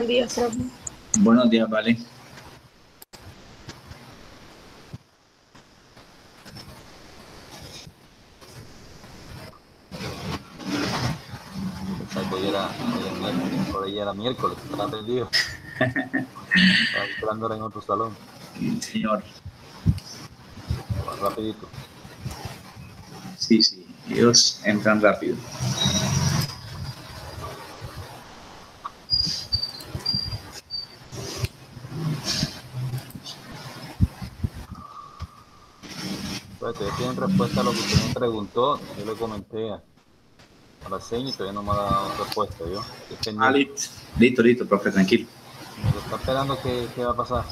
Buenos días, profe. Buenos días, Vale. Por ahí era miércoles, estaba perdido. Estaba esperando en otro salón. Señor. Rapidito. Sí, ellos entran rápido. Pues ustedes tienen respuesta a lo que usted me preguntó. Yo le comenté a la seña y todavía no me ha dado respuesta, ¿yo? Listo, profe, tranquilo. Como que está esperando qué va a pasar.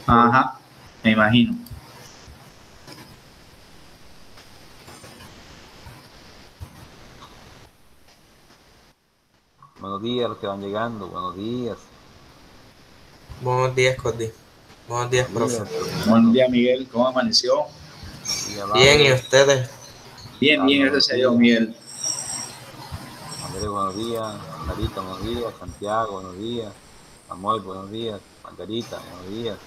Ajá, me imagino. Buenos días a los que van llegando, buenos días. Buenos días, Cody. Buenos días, profe. Buen día, Miguel. ¿Cómo amaneció? Bien, ¿y ustedes? Bien, gracias a Dios, Miguel. Andrés, buenos días. Margarita, buenos días. Santiago, buenos días. Samuel, buenos días. Margarita, buenos días.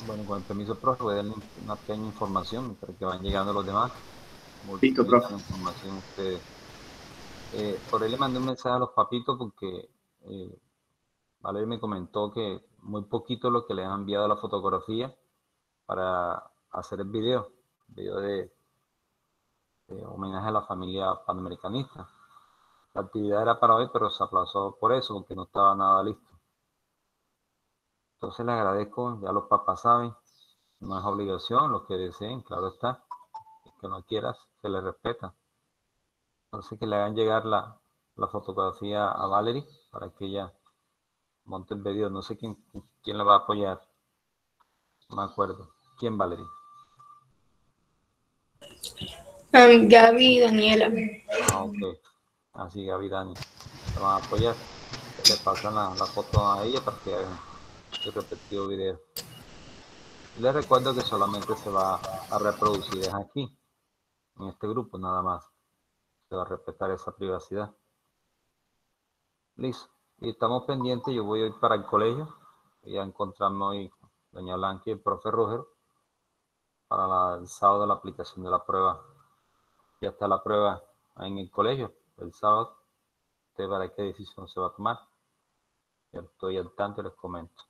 Bueno, con el permiso, profe, voy a darle una pequeña información para que van llegando los demás. Listo, profe. Información ustedes. Por ahí le mandé un mensaje a los papitos porque Valeria me comentó que muy poquito lo que le han enviado la fotografía para hacer el video de homenaje a la familia panamericanista. La actividad era para hoy, pero se aplazó por eso, porque no estaba nada listo. Entonces les agradezco, ya los papás saben, no es obligación, los que deseen, claro está, el que no quieras, se les respeta. Entonces que le hagan llegar la fotografía a Valerie para que ella monte el video. No sé quién le va a apoyar, no me acuerdo. ¿Quién, Valerie? Gaby y Daniela. Ok, así Gaby y Dani le van a apoyar. Le pasan la foto a ella para que hagan el repetido video. Les recuerdo que solamente se va a reproducir es aquí, en este grupo nada más. Se va a respetar esa privacidad. Listo. Y estamos pendientes, yo voy a ir para el colegio. Voy a encontrarme hoy con doña Blanca y el profe Roger para el sábado la aplicación de la prueba. Ya está la prueba en el colegio el sábado. Usted verá qué decisión se va a tomar. Yo estoy al tanto y les comento.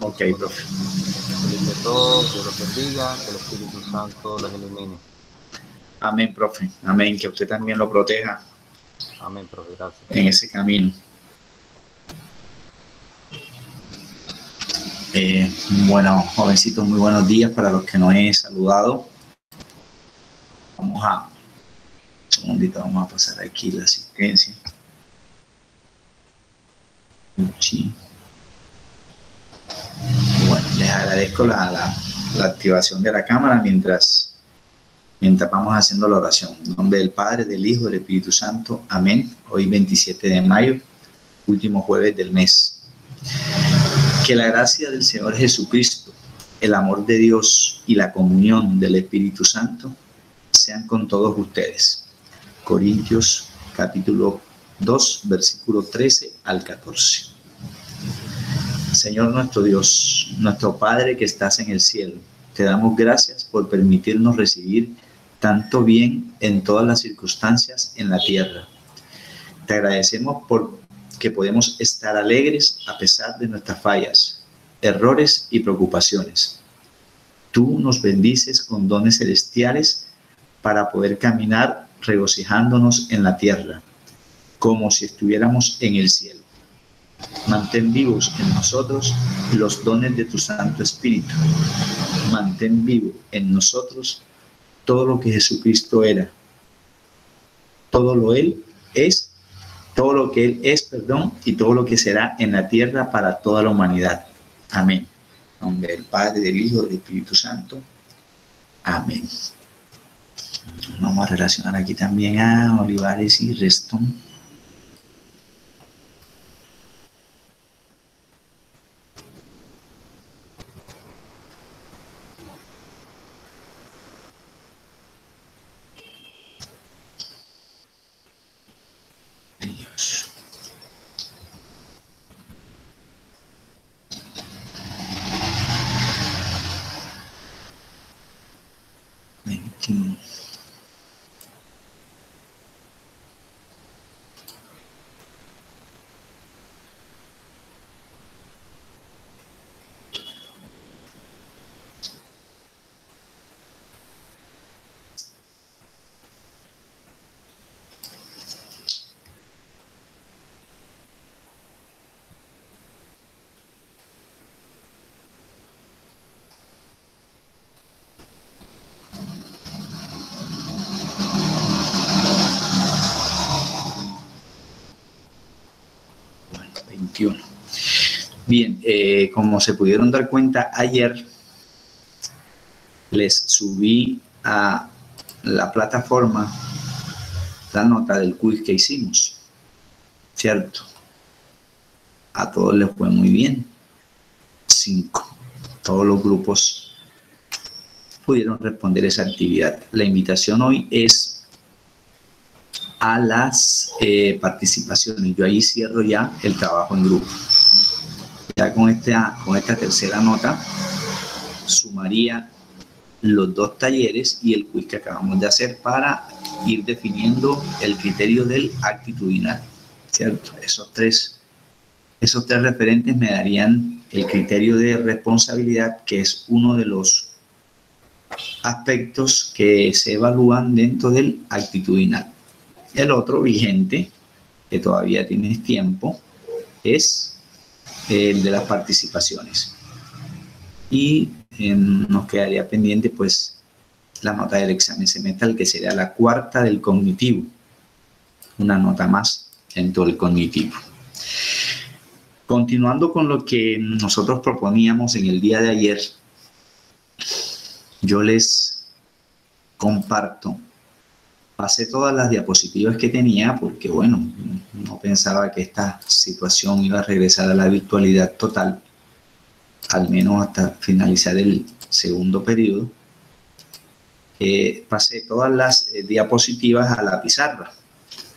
Ok, profe. Feliz de todos, Dios los bendiga, que el Espíritu Santo los ilumine. Amén, profe. Amén. Que usted también lo proteja. Amén, profe. Gracias. En ese camino. Bueno, jovencitos, muy buenos días para los que no he saludado. Un segundito, vamos a pasar aquí la asistencia. Sí. Bueno, les agradezco la activación de la cámara mientras vamos haciendo la oración. En nombre del Padre, del Hijo, del Espíritu Santo. Amén. Hoy 27 de mayo, último jueves del mes. Que la gracia del Señor Jesucristo, el amor de Dios y la comunión del Espíritu Santo sean con todos ustedes. Corintios capítulo 2, versículo 13 al 14. Señor nuestro Dios, nuestro Padre que estás en el cielo, te damos gracias por permitirnos recibir tanto bien en todas las circunstancias en la tierra. Te agradecemos por que podemos estar alegres a pesar de nuestras fallas, errores y preocupaciones. Tú nos bendices con dones celestiales para poder caminar regocijándonos en la tierra, como si estuviéramos en el cielo. Mantén vivos en nosotros los dones de tu Santo Espíritu. Mantén vivo en nosotros todo lo que Jesucristo era, todo lo Él es, todo lo que Él es, y todo lo que será en la tierra para toda la humanidad. Amén. En nombre del Padre, del Hijo, del Espíritu Santo. Amén. Vamos a relacionar aquí también a Olivares y Reston. Dios. Bien, como se pudieron dar cuenta, ayer les subí a la plataforma la nota del quiz que hicimos, ¿cierto? A todos les fue muy bien. 5. Todos los grupos pudieron responder esa actividad. La invitación hoy es a las participaciones. Yo ahí cierro ya el trabajo en grupo. Ya con esta tercera nota sumaría los 2 talleres y el quiz que acabamos de hacer para ir definiendo el criterio del actitudinal, ¿cierto? Esos tres referentes me darían el criterio de responsabilidad, que es uno de los aspectos que se evalúan dentro del actitudinal. El otro vigente, que todavía tienes tiempo, es el de las participaciones. Y nos quedaría pendiente pues la nota del examen semestral, que sería la 4ª del cognitivo, una nota más en todo el cognitivo. Continuando con lo que nosotros proponíamos en el día de ayer, yo les comparto, pasé todas las diapositivas que tenía porque bueno, no pensaba que esta situación iba a regresar a la virtualidad total, al menos hasta finalizar el segundo periodo. Pasé todas las diapositivas a la pizarra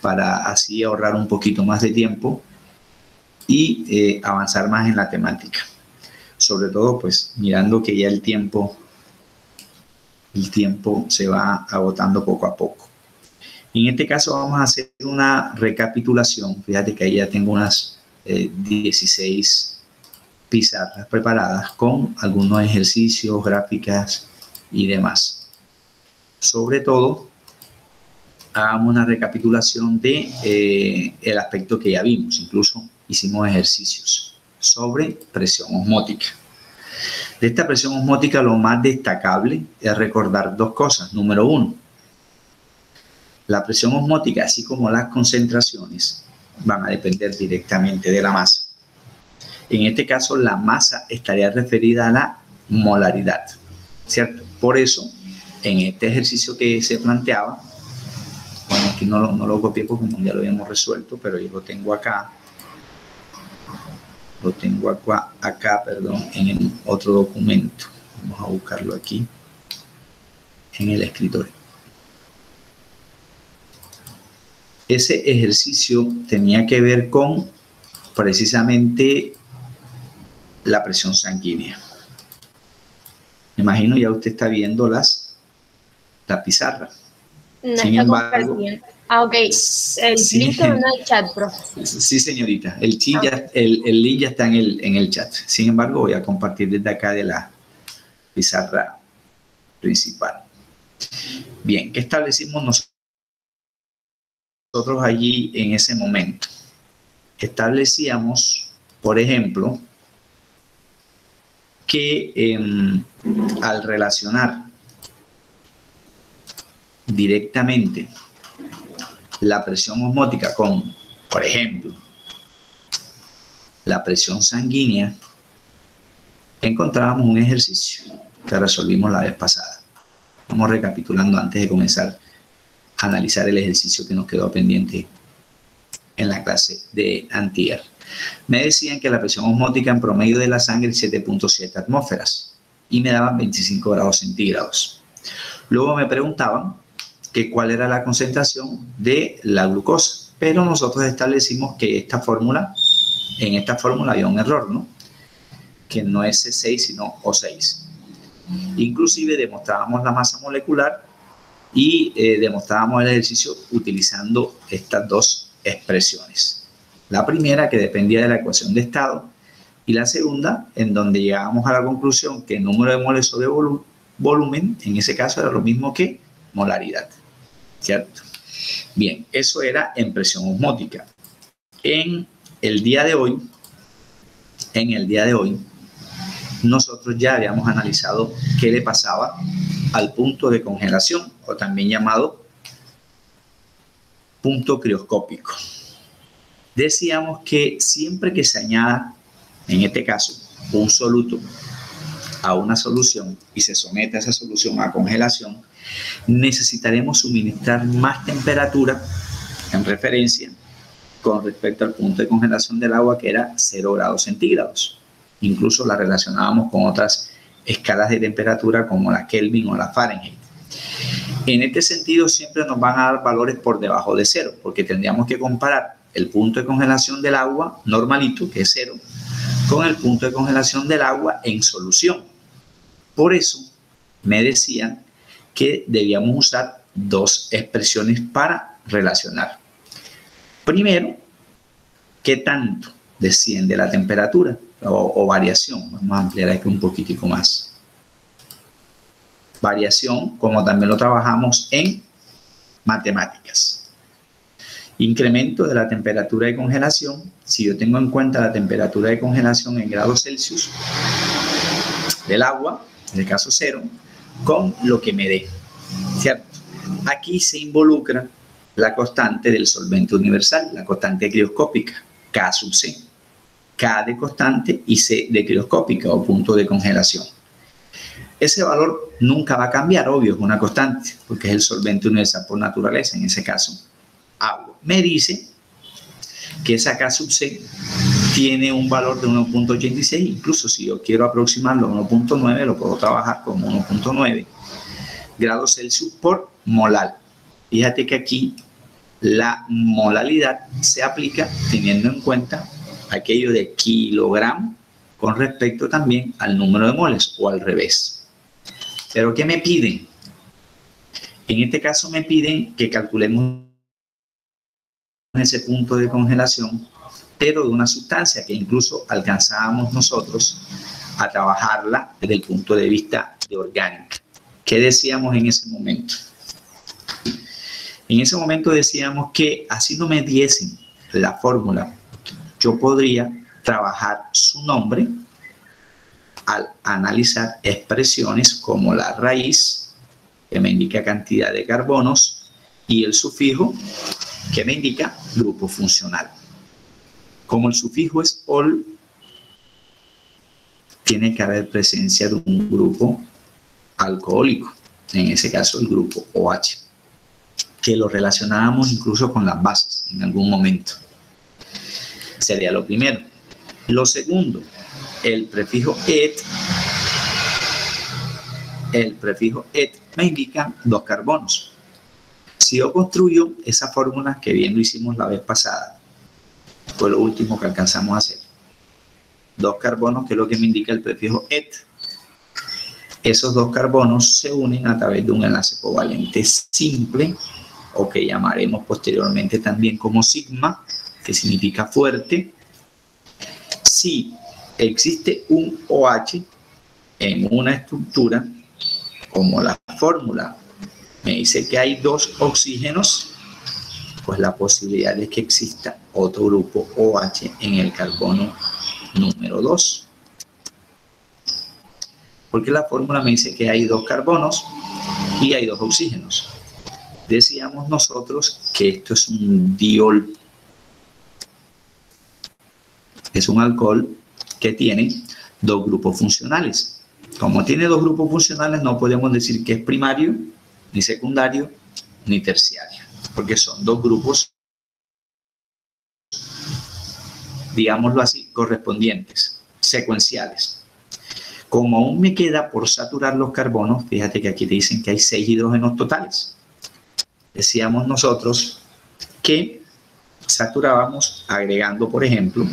para así ahorrar un poquito más de tiempo y avanzar más en la temática. Sobre todo, pues, mirando que ya el tiempo se va agotando poco a poco. En este caso vamos a hacer una recapitulación. Fíjate que ahí ya tengo unas 16 pizarras preparadas con algunos ejercicios, gráficas y demás. Sobre todo, hagamos una recapitulación de el aspecto que ya vimos. Incluso hicimos ejercicios sobre presión osmótica. De esta presión osmótica, lo más destacable es recordar 2 cosas. Número 1, la presión osmótica, así como las concentraciones, van a depender directamente de la masa. En este caso, la masa estaría referida a la molaridad, ¿cierto? Por eso, en este ejercicio que se planteaba, bueno, aquí no lo copié porque ya lo habíamos resuelto, pero yo lo tengo acá. Lo tengo acá, en el otro documento. Vamos a buscarlo aquí, en el escritorio. Ese ejercicio tenía que ver con precisamente la presión sanguínea. Me imagino ya usted está viendo la pizarra. No Sin está embargo, compartiendo. Ok. El sí. link no está en el chat, profe. Sí, señorita. El link ya está en el chat. Sin embargo, voy a compartir desde acá de la pizarra principal. Bien, ¿qué establecimos nosotros? nosotros allí en ese momento establecíamos, por ejemplo, que al relacionar directamente la presión osmótica con, por ejemplo, la presión sanguínea, encontrábamos un ejercicio que resolvimos la vez pasada. Vamos recapitulando antes de comenzar a analizar el ejercicio que nos quedó pendiente en la clase de antier. Me decían que la presión osmótica en promedio de la sangre es 7.7 atmósferas y me daban 25 grados centígrados. Luego me preguntaban que cuál era la concentración de la glucosa, pero nosotros establecimos que en esta fórmula había un error, ¿no? Que no es C6 sino O6. Inclusive demostrábamos la masa molecular y demostrábamos el ejercicio utilizando estas dos expresiones. La primera, que dependía de la ecuación de estado, y la segunda, en donde llegábamos a la conclusión que el número de moles o de volumen, en ese caso era lo mismo que molaridad, ¿cierto? Bien, eso era en presión osmótica. En el día de hoy, nosotros ya habíamos analizado qué le pasaba al punto de congelación, o también llamado punto crioscópico. Decíamos que siempre que se añada, en este caso, un soluto a una solución y se somete a esa solución a congelación, necesitaremos suministrar más temperatura en referencia con respecto al punto de congelación del agua, que era 0 grados centígrados. Incluso la relacionábamos con otras escalas de temperatura como la Kelvin o la Fahrenheit. En este sentido, siempre nos van a dar valores por debajo de 0, porque tendríamos que comparar el punto de congelación del agua normalito, que es 0, con el punto de congelación del agua en solución. Por eso me decían que debíamos usar dos expresiones para relacionar. Primero, ¿qué tanto desciende la temperatura o variación? Vamos a ampliar aquí un poquitico más. Variación, como también lo trabajamos en matemáticas. Incremento de la temperatura de congelación. Si yo tengo en cuenta la temperatura de congelación en grados Celsius del agua, en el caso 0, con lo que me dé, ¿cierto? Aquí se involucra la constante del solvente universal, la constante crioscópica, K sub C. K de constante y C de crioscópica o punto de congelación. Ese valor nunca va a cambiar, obvio, es una constante, porque es el solvente universal por naturaleza, en ese caso, agua. Me dice que esa K sub C tiene un valor de 1.86, incluso si yo quiero aproximarlo a 1.9, lo puedo trabajar como 1.9 grados Celsius por molar. Fíjate que aquí la molalidad se aplica teniendo en cuenta aquello de kilogramo con respecto también al número de moles o al revés. ¿Pero qué me piden? En este caso me piden que calculemos ese punto de congelación, pero de una sustancia que incluso alcanzábamos nosotros a trabajarla desde el punto de vista de orgánica. ¿Qué decíamos en ese momento? En ese momento decíamos que así no me diesen la fórmula, yo podría trabajar su nombre al analizar expresiones como la raíz, que me indica cantidad de carbonos, y el sufijo, que me indica grupo funcional. Como el sufijo es ol, tiene que haber presencia de un grupo alcohólico, en ese caso el grupo OH, que lo relacionábamos incluso con las bases en algún momento. Sería lo primero. Lo segundo, el prefijo et me indica 2 carbonos. Si yo construyo esa fórmula, que bien lo hicimos la vez pasada, fue lo último que alcanzamos a hacer. 2 carbonos, que es lo que me indica el prefijo et. Esos 2 carbonos se unen a través de un enlace covalente simple, o que llamaremos posteriormente también como sigma, que significa fuerte. Si existe un OH en una estructura, como la fórmula me dice que hay 2 oxígenos, pues la posibilidad de que exista otro grupo OH en el carbono número 2. Porque la fórmula me dice que hay 2 carbonos y hay 2 oxígenos. Decíamos nosotros que esto es un diol. Es un alcohol que tiene 2 grupos funcionales. Como tiene 2 grupos funcionales, no podemos decir que es primario, ni secundario, ni terciario, porque son 2 grupos, digámoslo así, correspondientes, secuenciales. Como aún me queda por saturar los carbonos, fíjate que aquí te dicen que hay 6 hidrógenos totales. Decíamos nosotros que saturábamos agregando, por ejemplo,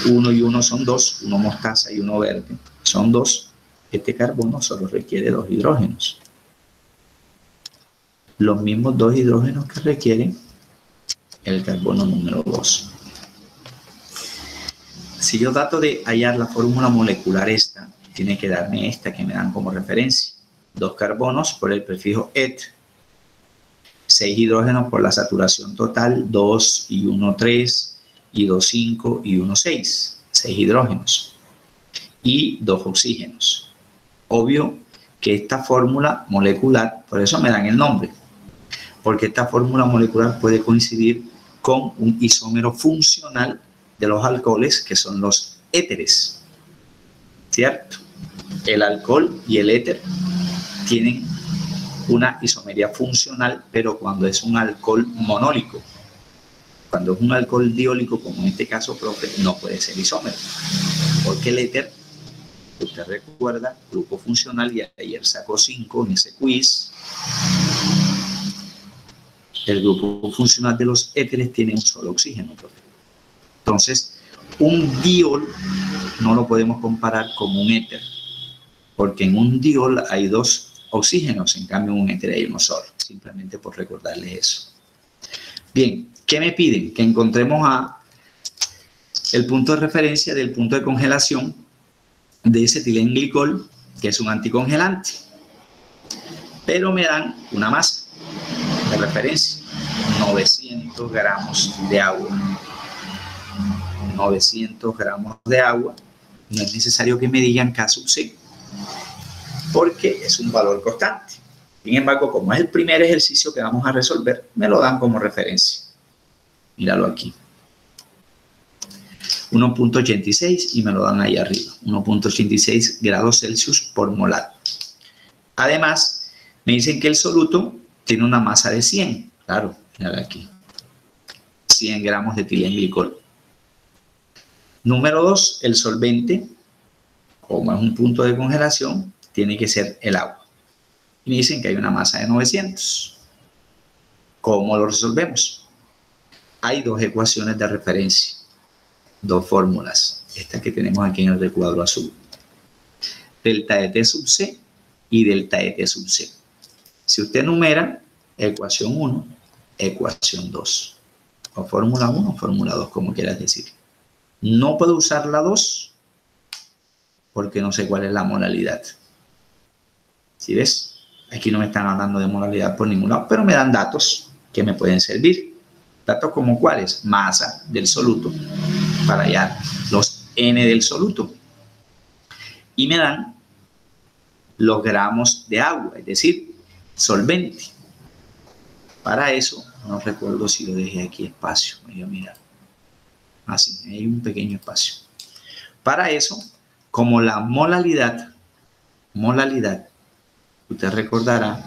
1 y 1 son 2, 1 mostaza y 1 verde, son 2. Este carbono solo requiere 2 hidrógenos. Los mismos 2 hidrógenos que requiere el carbono número 2. Si yo trato de hallar la fórmula molecular esta, tiene que darme esta que me dan como referencia. 2 carbonos por el prefijo et. 6 hidrógenos por la saturación total, 2 y 1, 3, y 2, 5 y 1, 6. 6 hidrógenos. Y 2 oxígenos. Obvio que esta fórmula molecular, por eso me dan el nombre, porque esta fórmula molecular puede coincidir con un isómero funcional de los alcoholes, que son los éteres, ¿cierto? El alcohol y el éter tienen una isomería funcional, pero cuando es un alcohol monólico. Cuando es un alcohol diólico, como en este caso, profe, no puede ser isómero, porque el éter, usted recuerda, grupo funcional, y ayer sacó 5 en ese quiz. El grupo funcional de los éteres tiene un solo oxígeno, profe. Entonces, un diol no lo podemos comparar con un éter, porque en un diol hay 2 oxígenos, en cambio en un éter hay uno solo, simplemente por recordarles eso. Bien, ¿qué me piden? Que encontremos el punto de referencia del punto de congelación de ese etilenglicol, que es un anticongelante. Pero me dan una masa de referencia, 900 gramos de agua. 900 gramos de agua. No es necesario que me digan K sub C, porque es un valor constante. Sin embargo, como es el primer ejercicio que vamos a resolver, me lo dan como referencia. Míralo aquí. 1.86 y me lo dan ahí arriba. 1.86 grados Celsius por molar. Además, me dicen que el soluto tiene una masa de 100. Claro, míralo aquí. 100 gramos de etilenglicol. Número 2, el solvente, como es un punto de congelación, tiene que ser el agua. Y me dicen que hay una masa de 900. ¿Cómo lo resolvemos? Hay 2 ecuaciones de referencia, 2 fórmulas, estas que tenemos aquí en el recuadro azul. Delta de T sub C y delta de T sub C. Si usted numera, ecuación 1, ecuación 2. O fórmula 1 o fórmula 2, como quieras decir. No puedo usar la 2 porque no sé cuál es la molalidad. ¿Sí ves? Aquí no me están hablando de molalidad por ningún lado, pero me dan datos que me pueden servir. Datos como cuáles: masa del soluto, para hallar los N del soluto. Y me dan los gramos de agua, es decir, solvente. Para eso, no recuerdo si lo dejé aquí espacio. Voy a mirar. Así, hay un pequeño espacio. Para eso, como la molalidad, usted recordará,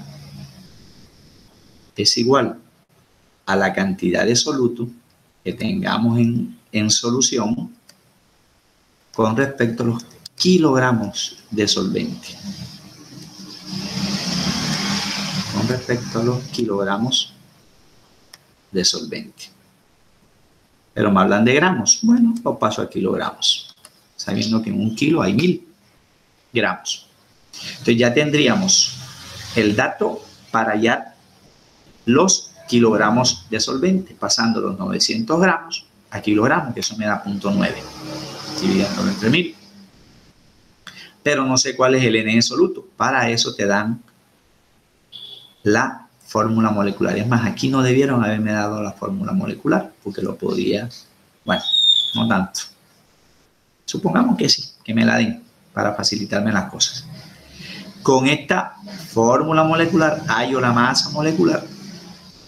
es igual a la cantidad de soluto que tengamos en solución con respecto a los kilogramos de solvente. Con respecto a los kilogramos de solvente. Pero me hablan de gramos. Bueno, lo paso a kilogramos, sabiendo que en 1 kilo hay 1000 gramos. Entonces ya tendríamos el dato para hallar los kilogramos de solvente, pasando los 900 gramos a kilogramos, que eso me da 0.9, dividiéndolo entre 1000. Pero no sé cuál es el N de soluto. Para eso te dan la fórmula molecular. Es más, aquí no debieron haberme dado la fórmula molecular, porque lo podía, bueno, no tanto. Supongamos que sí, que me la den para facilitarme las cosas. Con esta fórmula molecular hallo la masa molecular.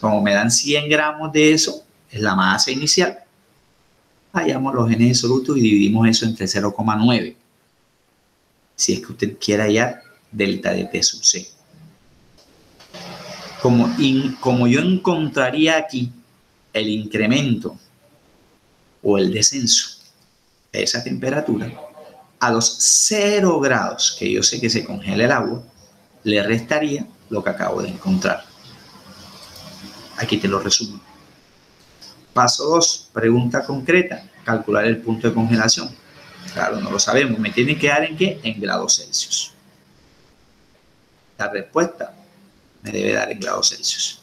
Como me dan 100 gramos de eso, es la masa inicial. Hallamos los N disolutos y dividimos eso entre 0,9. Si es que usted quiere hallar delta de T sub C. Como yo encontraría aquí el incremento o el descenso de esa temperatura, a los 0 grados, que yo sé que se congela el agua, le restaría lo que acabo de encontrar. Aquí te lo resumo. Paso 2, pregunta concreta, calcular el punto de congelación. Claro, no lo sabemos, me tiene que dar en qué, en grados Celsius. La respuesta me debe dar en grados Celsius.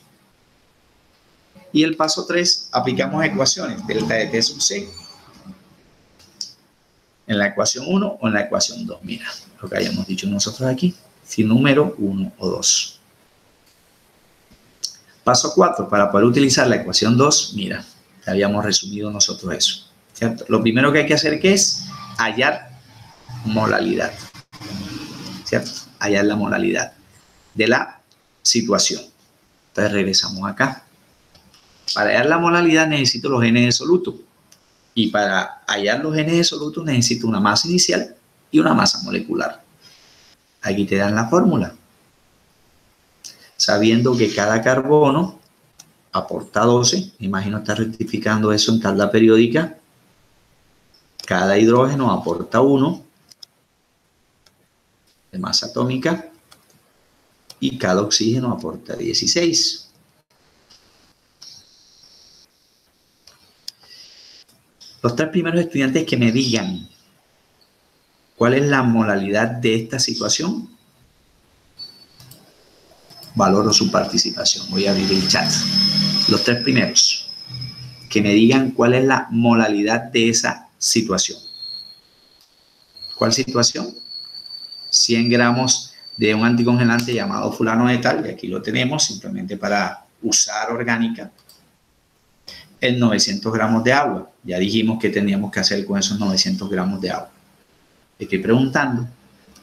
Y el paso 3, aplicamos ecuaciones, delta de T sub C, en la ecuación 1 o en la ecuación 2. Mira, lo que hayamos dicho nosotros aquí, si número 1 o 2. Paso 4, para poder utilizar la ecuación 2, mira, ya habíamos resumido nosotros eso, ¿cierto? Lo primero que hay que hacer, ¿qué es? Hallar molalidad, ¿cierto? Hallar la molalidad de la situación. Entonces regresamos acá. Para hallar la molalidad necesito los N disolutos. Y para hallar los N disolutos necesito una masa inicial y una masa molecular. Aquí te dan la fórmula. Sabiendo que cada carbono aporta 12, me imagino estar rectificando eso en tabla periódica. Cada hidrógeno aporta 1 de masa atómica y cada oxígeno aporta 16. Los 3 primeros estudiantes que me digan cuál es la molalidad de esta situación, valoro su participación. Voy a abrir el chat. Los 3 primeros que me digan cuál es la molalidad de esa situación. ¿Cuál situación? 100 gramos de un anticongelante llamado fulano de tal, y aquí lo tenemos simplemente para usar orgánica, en 900 gramos de agua. Ya dijimos que teníamos que hacer con esos 900 gramos de agua. Estoy preguntando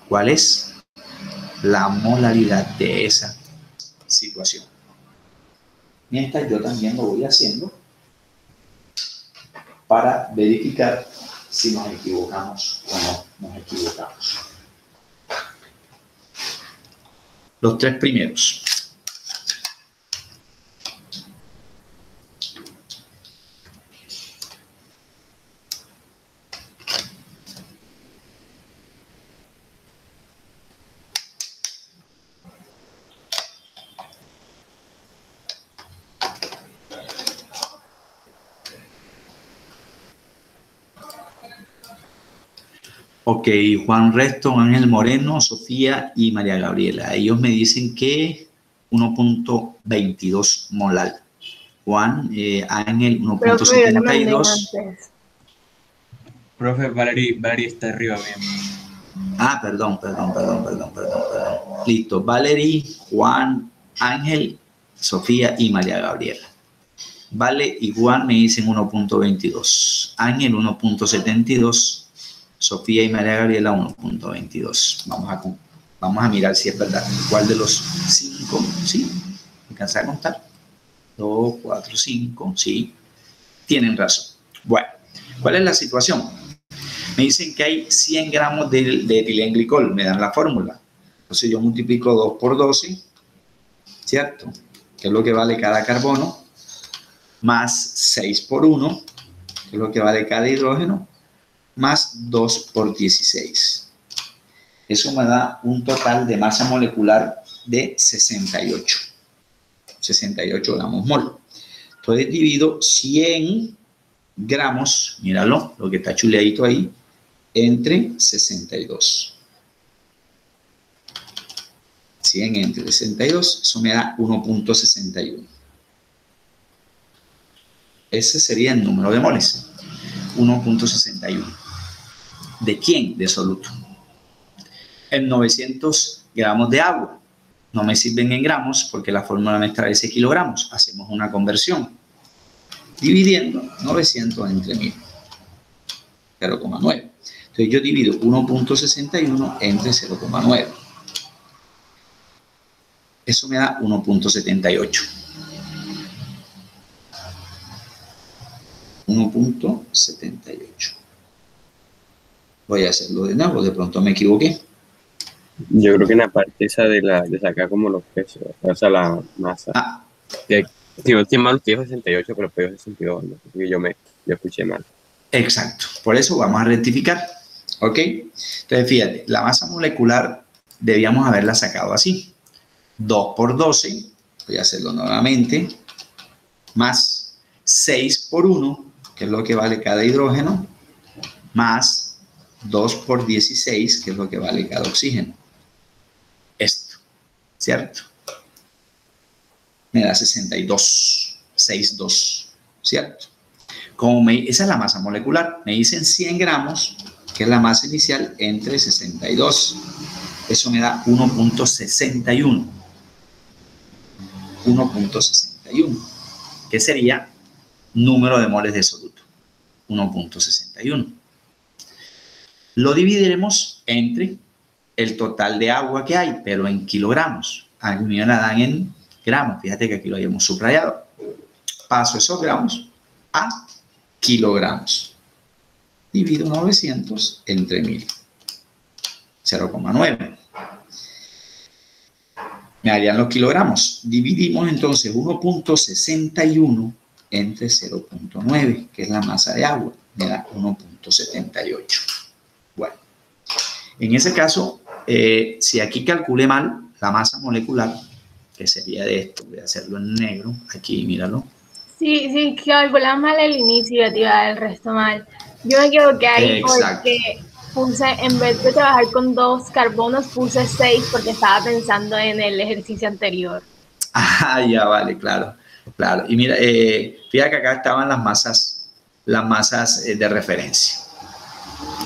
cuál es la molaridad de esa situación. Mientras yo también lo voy haciendo para verificar si nos equivocamos o no nos equivocamos. Los 3 primeros. Ok, Juan Resto, Ángel Moreno, Sofía y María Gabriela. Ellos me dicen que 1.22 molar. Juan, Ángel, 1.72. Profe, Valerie está arriba bien. Ah, perdón. Listo, Valerie, Juan, Ángel, Sofía y María Gabriela. Vale y Juan me dicen 1.22. Ángel, 1.72. Sofía y María Gabriela 1.22. Vamos a mirar si es verdad. ¿Cuál de los 5? ¿Sí? ¿Alcanza a contar? 2, 4, 5. Sí. Tienen razón. Bueno, ¿cuál es la situación? Me dicen que hay 100 gramos de etilenglicol. Me dan la fórmula. Entonces yo multiplico 2 por 12. ¿Cierto? Que es lo que vale cada carbono. Más 6 por 1. Que es lo que vale cada hidrógeno. Más 2 por 16. Eso me da un total de masa molecular de 68. 68 gramos mol. Entonces divido 100 gramos, míralo, lo que está chuleadito ahí, entre 62. 100 entre 62, eso me da 1.61. Ese sería el número de moles. 1.61. ¿De quién? De soluto. En 900 gramos de agua. No me sirven en gramos porque la fórmula me establece kilogramos. Hacemos una conversión. Dividiendo 900 entre 1000. 0,9. Entonces yo divido 1.61 entre 0,9. Eso me da 1.78. 1.78. Voy a hacerlo de nuevo, de pronto me equivoqué. Yo creo que en la parte esa de sacar como los pesos, o sea, la masa. Si no estoy mal, usted dijo 68, pero peso 62, ¿no? Yo escuché mal. Exacto, por eso vamos a rectificar, ¿ok? Entonces, fíjate, la masa molecular debíamos haberla sacado así. 2 por 12, voy a hacerlo nuevamente, más 6 por 1, que es lo que vale cada hidrógeno, más 2 por 16, que es lo que vale cada oxígeno. Esto, ¿cierto? Me da 62, 6,2, ¿cierto? Esa es la masa molecular. Me dicen 100 gramos, que es la masa inicial, entre 62. Eso me da 1.61. 1.61, que sería número de moles de soluto. 1.61. Lo dividiremos entre el total de agua que hay, pero en kilogramos. A mí me la dan en gramos. Fíjate que aquí lo habíamos subrayado. Paso esos gramos a kilogramos. Divido 900 entre 1000. 0,9. Me darían los kilogramos. Dividimos entonces 1.61 entre 0.9, que es la masa de agua. Me da 1.78. Bueno, en ese caso, si aquí calculé mal la masa molecular, que sería de esto, voy a hacerlo en negro, aquí míralo. Sí, calculaba mal el inicio, te iba a dar el resto mal. Yo me equivoqué ahí. Exacto. Porque puse, en vez de trabajar con 2 carbonos, puse 6 porque estaba pensando en el ejercicio anterior. Ah, ya vale, claro. Y mira, fíjate que acá estaban las masas de referencia,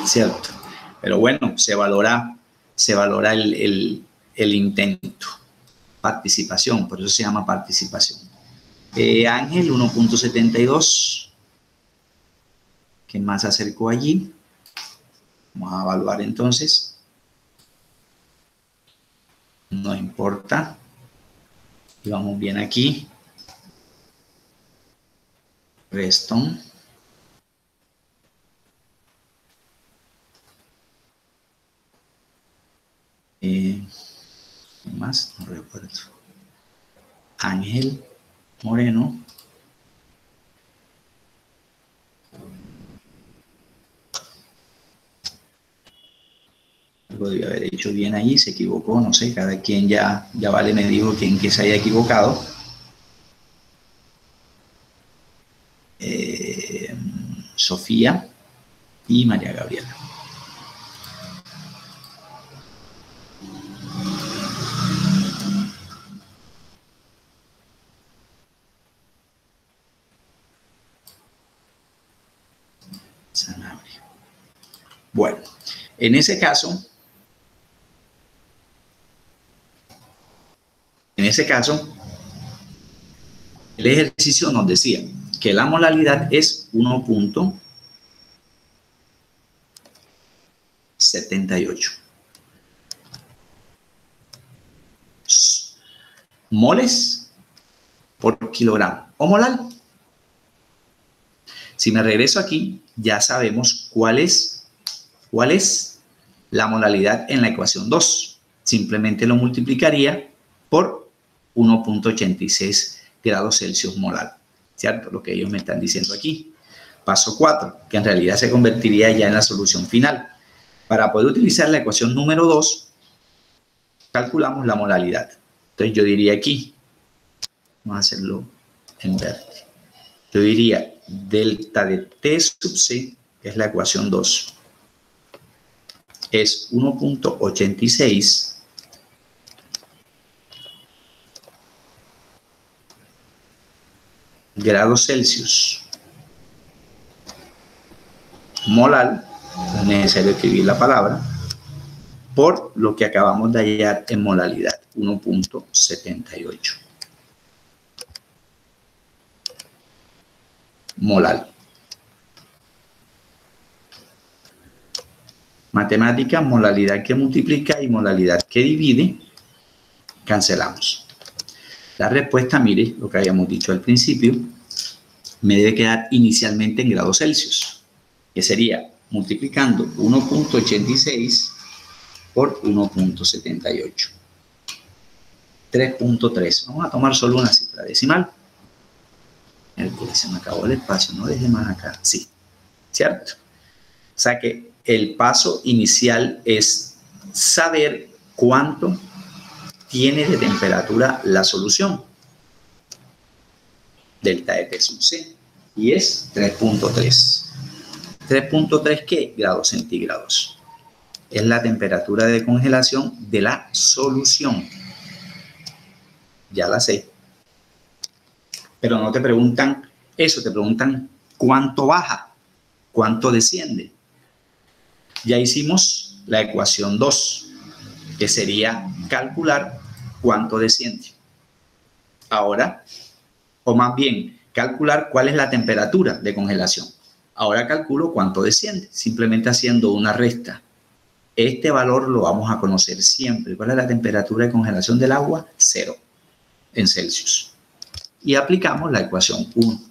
¿cierto? Pero bueno, se valora el intento, participación, por eso se llama participación. Ángel, 1.72. ¿Qué más se acercó allí? Vamos a evaluar entonces. No importa. Y vamos bien aquí. Reston. ¿Qué más? No recuerdo. Ángel Moreno. Algo debía haber hecho bien ahí, se equivocó, no sé, cada quien ya vale me dijo que en qué se haya equivocado. Sofía y María Gabriela. Sanabria. Bueno, en ese caso, el ejercicio nos decía que la molalidad es 1.78 moles por kilogramo o molar. Si me regreso aquí, ya sabemos cuál es la molalidad en la ecuación 2. Simplemente lo multiplicaría por 1.86 grados Celsius molar, ¿cierto? Lo que ellos me están diciendo aquí. Paso 4, que en realidad se convertiría ya en la solución final. Para poder utilizar la ecuación número 2, calculamos la molalidad. Entonces yo diría aquí, vamos a hacerlo en verde. Yo diría delta de T sub C, que es la ecuación 2, es 1.86 grados Celsius molar, no es necesario escribir la palabra, por lo que acabamos de hallar en molalidad, 1.78. Molal. Matemática, molalidad que multiplica y molalidad que divide. Cancelamos. La respuesta, mire lo que habíamos dicho al principio, me debe quedar inicialmente en grados Celsius, que sería multiplicando 1.86 por 1.78. 3.3. Vamos a tomar solo una cifra decimal. Se me acabó el espacio, no deje más acá. Sí, ¿cierto? O sea que el paso inicial es saber cuánto tiene de temperatura la solución. Delta de T sub C. Y es 3.3. 3.3, ¿qué? Grados centígrados. Es la temperatura de congelación de la solución. Ya la sé. Pero no te preguntan eso, te preguntan cuánto baja, cuánto desciende. Ya hicimos la ecuación 2, que sería calcular cuánto desciende. Ahora, o más bien, calcular cuál es la temperatura de congelación. Ahora calculo cuánto desciende, simplemente haciendo una resta. Este valor lo vamos a conocer siempre. ¿Cuál es la temperatura de congelación del agua? 0 en Celsius. Y aplicamos la ecuación 1,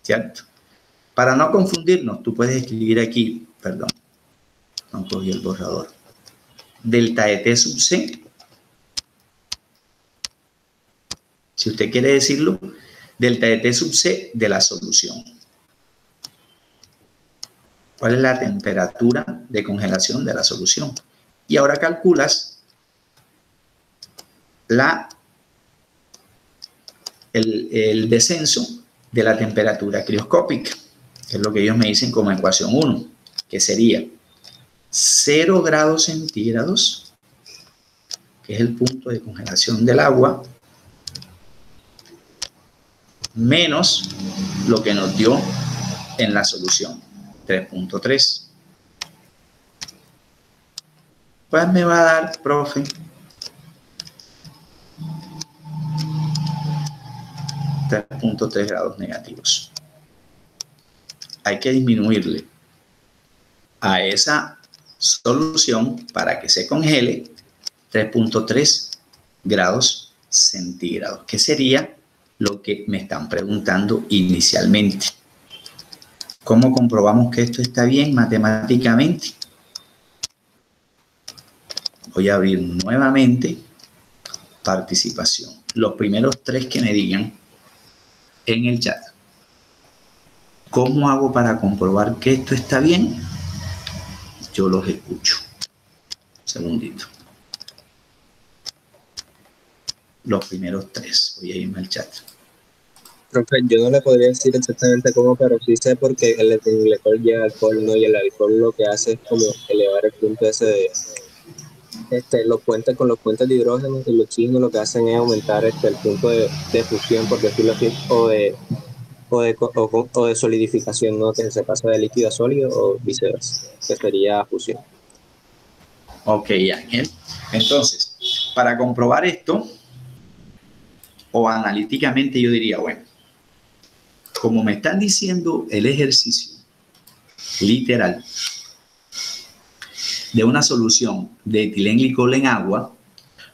¿cierto? Para no confundirnos, tú puedes escribir aquí, perdón, no cogí el borrador, delta de T sub C, si usted quiere decirlo, delta de T sub C de la solución. ¿Cuál es la temperatura de congelación de la solución? Y ahora calculas el descenso de la temperatura crioscópica, que es lo que ellos me dicen como ecuación 1, que sería 0 grados centígrados, que es el punto de congelación del agua, menos lo que nos dio en la solución, 3.3. Pues me va a dar, profe, 3.3 grados negativos. Hay que disminuirle a esa solución para que se congele 3.3 grados centígrados, que sería lo que me están preguntando inicialmente. ¿Cómo comprobamos que esto está bien matemáticamente? Voy a abrir nuevamente participación. Los primeros 3 que me digan en el chat. ¿Cómo hago para comprobar que esto está bien? Yo los escucho. Un segundito. Los primeros 3. Voy a irme al chat. Profe, yo no le podría decir exactamente cómo, pero sí sé porque el etilenglicol lleva alcohol, ¿no? Y el alcohol lo que hace es como elevar el punto ese de... los puentes con los puentes de hidrógeno y los oxígeno lo que hacen es aumentar el punto de fusión, por decirlo así, o de solidificación, ¿no? Que se pasa de líquido a sólido o viceversa, que sería fusión. Ok, Ángel. Entonces, para comprobar esto, o analíticamente yo diría, bueno, como me están diciendo el ejercicio literal de una solución de etilenglicol en agua,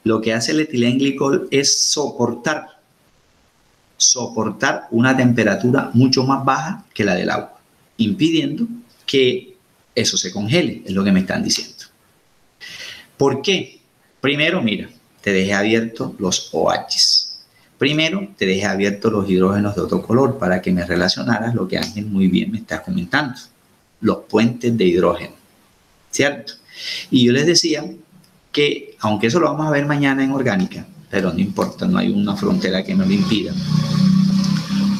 lo que hace el etilenglicol es soportar una temperatura mucho más baja que la del agua, impidiendo que eso se congele, es lo que me están diciendo. ¿Por qué? Primero, mira, te dejé abiertos los OHs. Primero, te dejé abiertos los hidrógenos de otro color para que me relacionaras lo que Ángel muy bien me está comentando, los puentes de hidrógeno, ¿cierto? Y yo les decía que, aunque eso lo vamos a ver mañana en orgánica, pero no importa, no hay una frontera que me lo impida,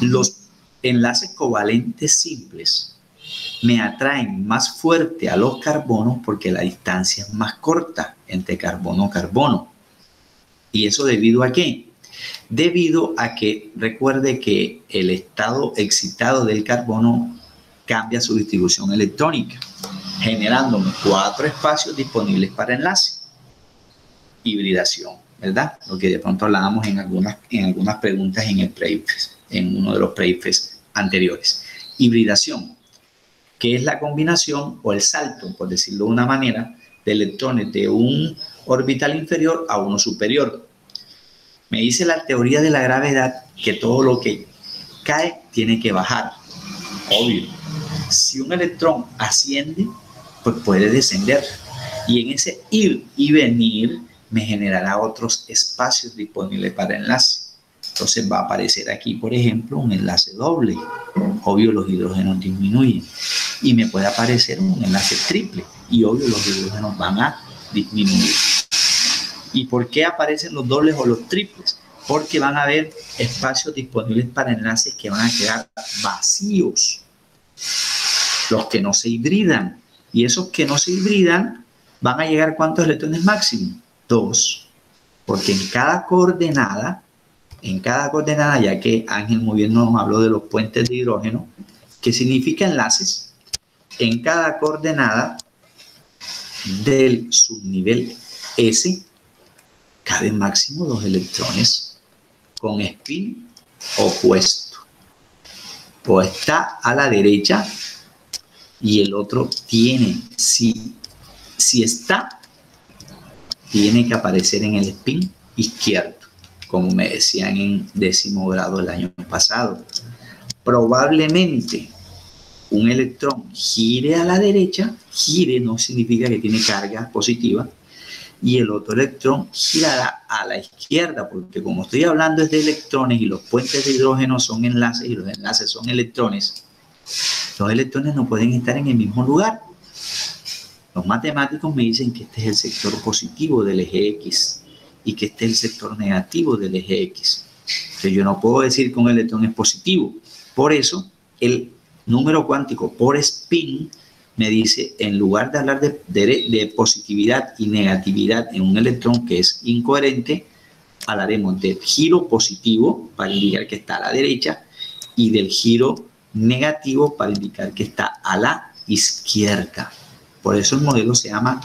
los enlaces covalentes simples me atraen más fuerte a los carbonos porque la distancia es más corta entre carbono a carbono. ¿Y eso debido a qué? Debido a que recuerde que el estado excitado del carbono cambia su distribución electrónica. generándome 4 espacios disponibles para enlace. Hibridación, ¿verdad? Lo que de pronto hablábamos en algunas preguntas en uno de los pre-IFES anteriores. Hibridación, que es la combinación o el salto, por decirlo de una manera, de electrones de un orbital inferior a uno superior. Me dice la teoría de la gravedad que todo lo que cae tiene que bajar. Obvio. Si un electrón asciende, pues puede descender. Y en ese ir y venir me generará otros espacios disponibles para enlace. Entonces va a aparecer aquí, por ejemplo, un enlace doble. Obvio, los hidrógenos disminuyen. Y me puede aparecer un enlace triple. Y obvio, los hidrógenos van a disminuir. ¿Y por qué aparecen los dobles o los triples? Porque van a haber espacios disponibles para enlaces que van a quedar vacíos. Los que no se hibridan. Y esos que no se hibridan van a llegar, ¿cuántos electrones máximos? 2. Porque en cada coordenada, ya que Ángel muy bien nos habló de los puentes de hidrógeno, que significa enlaces, en cada coordenada del subnivel S caben máximo 2 electrones con spin opuesto. O está a la derecha y el otro tiene, si está, tiene que aparecer en el spin izquierdo, como me decían en 10º grado el año pasado. Probablemente un electrón gire a la derecha, gire no significa que tiene carga positiva, y el otro electrón girará a la izquierda, porque como estoy hablando es de electrones y los puentes de hidrógeno son enlaces y los enlaces son electrones, los electrones no pueden estar en el mismo lugar. Los matemáticos me dicen que este es el sector positivo del eje X y que este es el sector negativo del eje X. Entonces yo no puedo decir que un electrón es positivo. Por eso el número cuántico por spin me dice, en lugar de hablar de positividad y negatividad en un electrón que es incoherente, hablaremos del giro positivo para indicar que está a la derecha y del giro negativo para indicar que está a la izquierda. Por eso el modelo se llama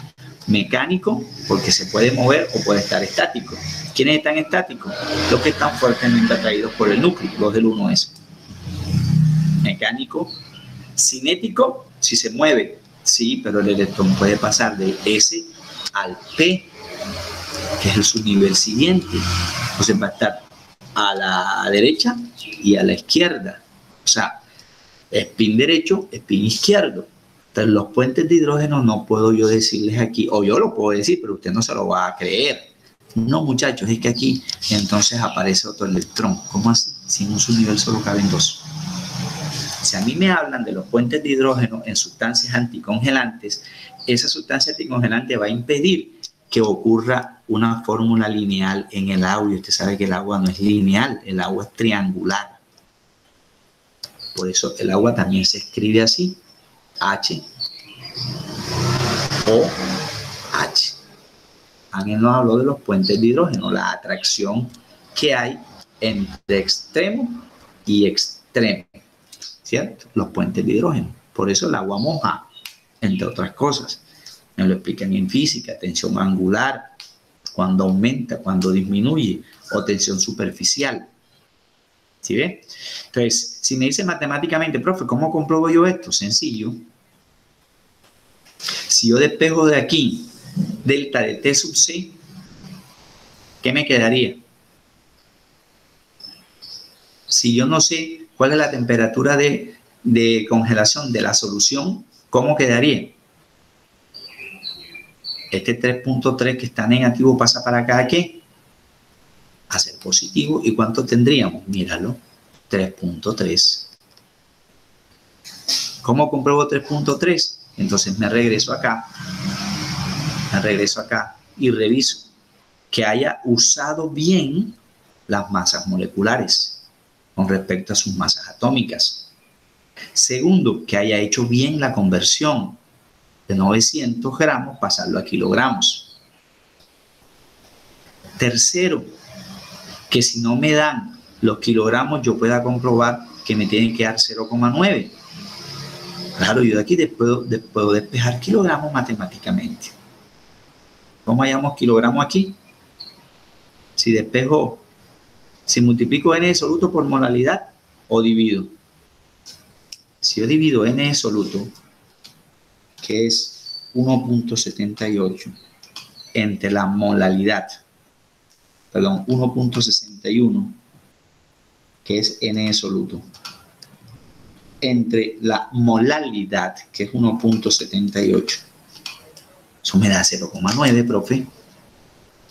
mecánico, porque se puede mover o puede estar estático. ¿Quiénes están estáticos? Los que están fuertemente atraídos por el núcleo, los del 1s. Mecánico. Cinético, si se mueve, sí, pero el electrón puede pasar de S al P, que es el subnivel siguiente. Entonces va a estar a la derecha y a la izquierda. O sea, spin derecho, spin izquierdo. Entonces los puentes de hidrógeno no puedo yo decirles aquí, o yo lo puedo decir, pero usted no se lo va a creer. No, muchachos, es que aquí entonces aparece otro electrón. ¿Cómo así? Si en un subnivel solo caben 2. Si a mí me hablan de los puentes de hidrógeno en sustancias anticongelantes, esa sustancia anticongelante va a impedir que ocurra una fórmula lineal en el agua. Y usted sabe que el agua no es lineal, el agua es triangular. Por eso el agua también se escribe así, H, O, H. Ángel nos habló de los puentes de hidrógeno, la atracción que hay entre extremo y extremo, ¿cierto? Los puentes de hidrógeno. Por eso el agua moja, entre otras cosas. Me lo explican en física, tensión angular, cuando aumenta, cuando disminuye, o tensión superficial. ¿Sí ve? Entonces, si me dice matemáticamente, profe, ¿cómo compruebo yo esto? Sencillo. Si yo despejo de aquí delta de T sub C, ¿qué me quedaría? Si yo no sé cuál es la temperatura de congelación de la solución, ¿cómo quedaría? Este 3.3 que está negativo pasa para acá, ¿qué? A ser positivo. ¿Y cuánto tendríamos? Míralo, 3.3. ¿Cómo compruebo 3.3? Entonces me regreso acá y reviso que haya usado bien las masas moleculares con respecto a sus masas atómicas. Segundo, que haya hecho bien la conversión de 900 gramos, pasarlo a kilogramos. Tercero, que si no me dan los kilogramos, yo pueda comprobar que me tienen que dar 0,9. Claro, yo de aquí puedo despejar kilogramos matemáticamente. ¿Cómo hallamos kilogramos aquí? Si despejo, si multiplico n absoluto por molalidad o divido. Si yo divido n absoluto, que es 1.78, entre la molalidad, perdón, 1.61, que es n absoluto, entre la molalidad, que es 1.78. Eso me da 0,9, profe.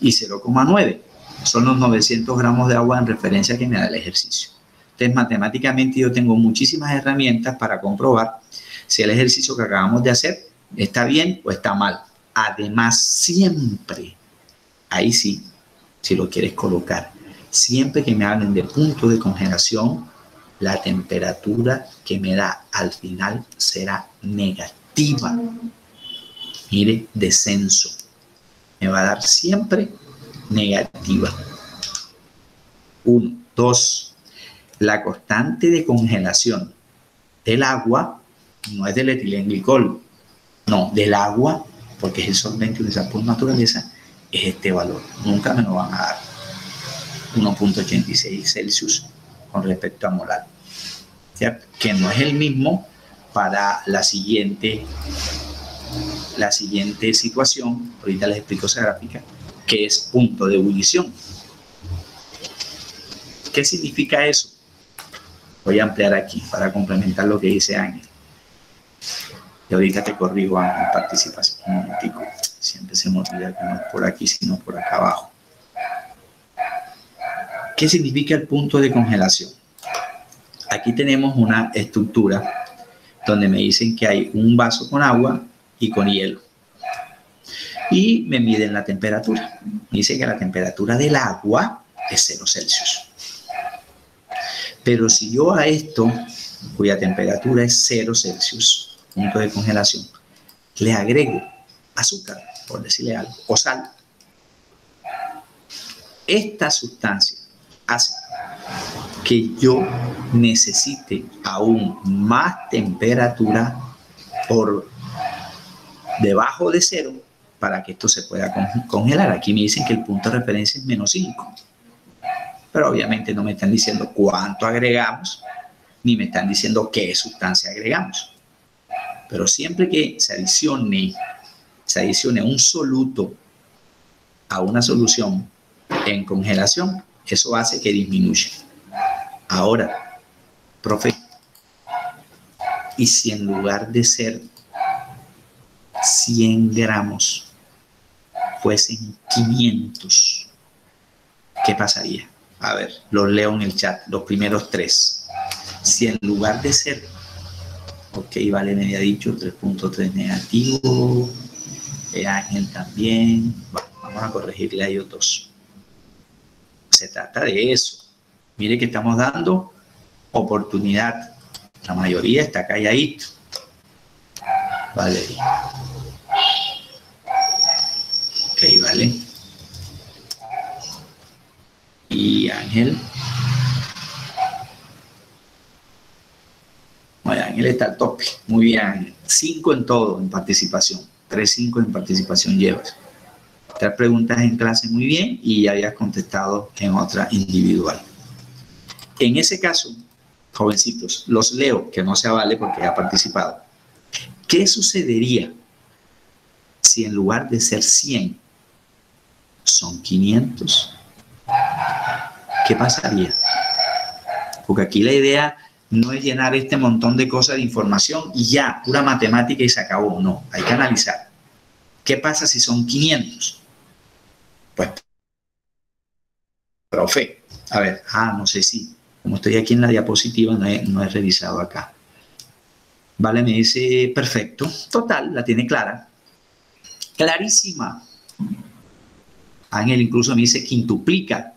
Y 0,9 son los 900 gramos de agua en referencia que me da el ejercicio. Entonces, matemáticamente yo tengo muchísimas herramientas para comprobar si el ejercicio que acabamos de hacer está bien o está mal. Además, siempre, ahí sí, si lo quieres colocar, siempre que me hablen de punto de congelación, la temperatura que me da al final será negativa. Mire, descenso. Me va a dar siempre negativa. 1. 2. La constante de congelación del agua no es del etilenglicol, no, del agua, porque es el solvente utilizado por naturaleza, es este valor. Nunca me lo van a dar. 1.86 Celsius con respecto a molar, ¿cierto? Que no es el mismo para la siguiente situación. Ahorita les explico esa gráfica, que es punto de ebullición. ¿Qué significa eso? Voy a ampliar aquí para complementar lo que dice Ángel. Y ahorita te corrijo, Ángel, participación. Un momentico. Siempre se me olvida que no es por aquí, sino por acá abajo. ¿Qué significa el punto de congelación? Aquí tenemos una estructura donde me dicen que hay un vaso con agua y con hielo. Y me miden la temperatura. Me dice que la temperatura del agua es 0 Celsius. Pero si yo a esto, cuya temperatura es 0 Celsius, punto de congelación, le agrego azúcar, por decirle algo, o sal, esta sustancia hace que yo necesite aún más temperatura por debajo de 0 para que esto se pueda congelar. Aquí me dicen que el punto de referencia es -5. Pero obviamente no me están diciendo cuánto agregamos, ni me están diciendo qué sustancia agregamos. Pero siempre que se adicione un soluto a una solución en congelación, eso hace que disminuya. Ahora, profe, ¿y si en lugar de ser 100 gramos fuesen 500? ¿Qué pasaría? A ver, los leo en el chat, los primeros 3. Si en lugar de ser, ok, Vale me había dicho 3.3 negativo, Ángel también, bueno, vamos a corregirle a ellos 2. Se trata de eso. Mire que estamos dando oportunidad. La mayoría está calladito. Vale. Ok, Vale. Y Ángel. Bueno, Ángel está al tope. Muy bien, Ángel. 5 en todo, en participación. 3-5 en participación llevas. 3 preguntas en clase muy bien y ya habías contestado en otra individual. En ese caso, jovencitos, los leo, que no se vale porque ha participado. ¿Qué sucedería si en lugar de ser 100 son 500? ¿Qué pasaría? Porque aquí la idea no es llenar este montón de cosas de información y ya, pura matemática y se acabó. No, hay que analizar. ¿Qué pasa si son 500? Pues, profe, a ver, no sé si, como estoy aquí en la diapositiva, no he revisado acá. Vale, me dice, perfecto, total, la tiene clara. Clarísima. Ángel incluso me dice quintuplica.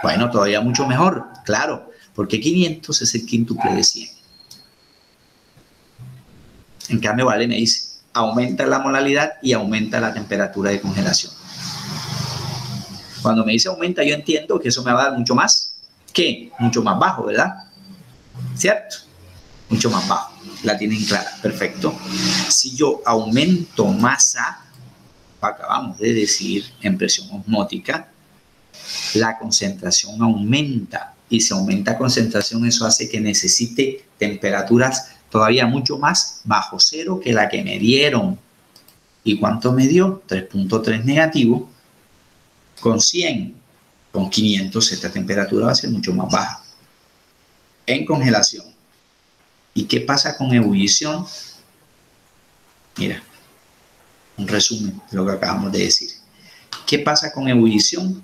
Bueno, todavía mucho mejor, claro, porque 500 es el quíntuple de 100. En cambio, Vale me dice, aumenta la molalidad y aumenta la temperatura de congelación. Cuando me dice aumenta, yo entiendo que eso me va a dar mucho más. ¿Qué? Mucho más bajo, ¿verdad? ¿Cierto? mucho más bajo. La tienen clara, perfecto. Si yo aumento masa, acabamos de decir en presión osmótica, la concentración aumenta, y si aumenta concentración, eso hace que necesite temperaturas todavía mucho más bajo cero que la que me dieron. ¿Y cuánto me dio? 3.3 negativo. Con 100, con 500, esta temperatura va a ser mucho más baja. En congelación. ¿Y qué pasa con ebullición? Mira, un resumen de lo que acabamos de decir. ¿Qué pasa con ebullición?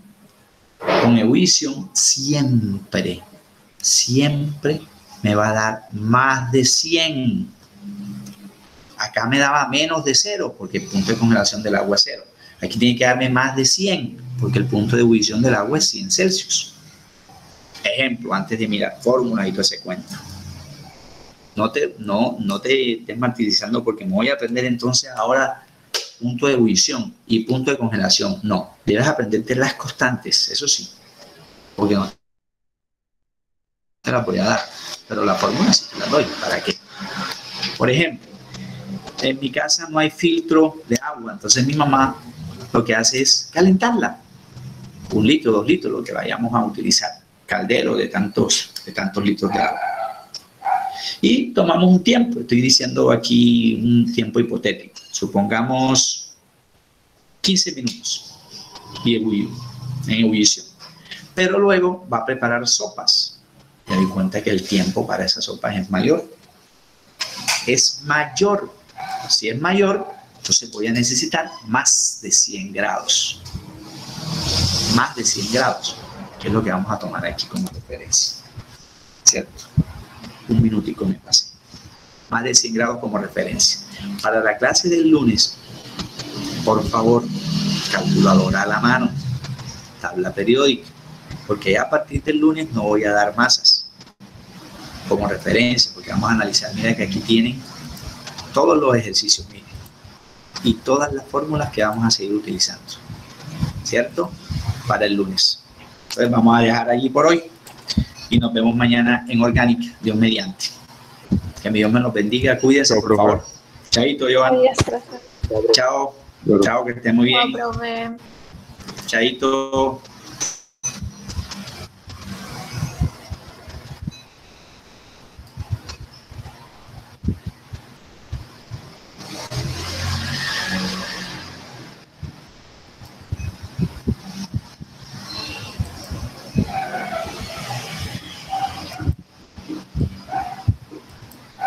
Con ebullición siempre me va a dar más de 100. Acá me daba menos de 0 porque el punto de congelación del agua es 0. Aquí tiene que darme más de 100 porque el punto de ebullición del agua es 100 Celsius. Ejemplo, antes de mirar fórmulas y todo ese cuento. No te estés martirizando porque me voy a aprender entonces ahora punto de ebullición y punto de congelación. No, debes aprenderte las constantes, eso sí, porque no te las voy a dar, pero la fórmula sí te la doy. ¿Para qué? Por ejemplo, en mi casa no hay filtro de agua, entonces mi mamá lo que hace es calentarla. 1 litro, 2 litros, lo que vayamos a utilizar. Caldero de tantos litros de agua. Y tomamos un tiempo, estoy diciendo aquí un tiempo hipotético. Supongamos 15 minutos en ebullición. Pero luego va a preparar sopas. Me doy cuenta que el tiempo para esas sopas es mayor. Es mayor. Si es mayor, entonces voy a necesitar más de 100 grados. Más de 100 grados, que es lo que vamos a tomar aquí como referencia. ¿Cierto? Un minutico me pasé. Más de 100 grados como referencia. Para la clase del lunes, por favor, calculadora a la mano, tabla periódica, porque ya a partir del lunes no voy a dar masas como referencia, porque vamos a analizar, mira que aquí tienen todos los ejercicios, miren, y todas las fórmulas que vamos a seguir utilizando, ¿cierto? Para el lunes. Entonces vamos a dejar allí por hoy y nos vemos mañana en orgánica, Dios mediante. Que mi Dios me los bendiga, cuídense, por favor. Chaito, Joan. Chao, chao, que esté muy bien. Chaito.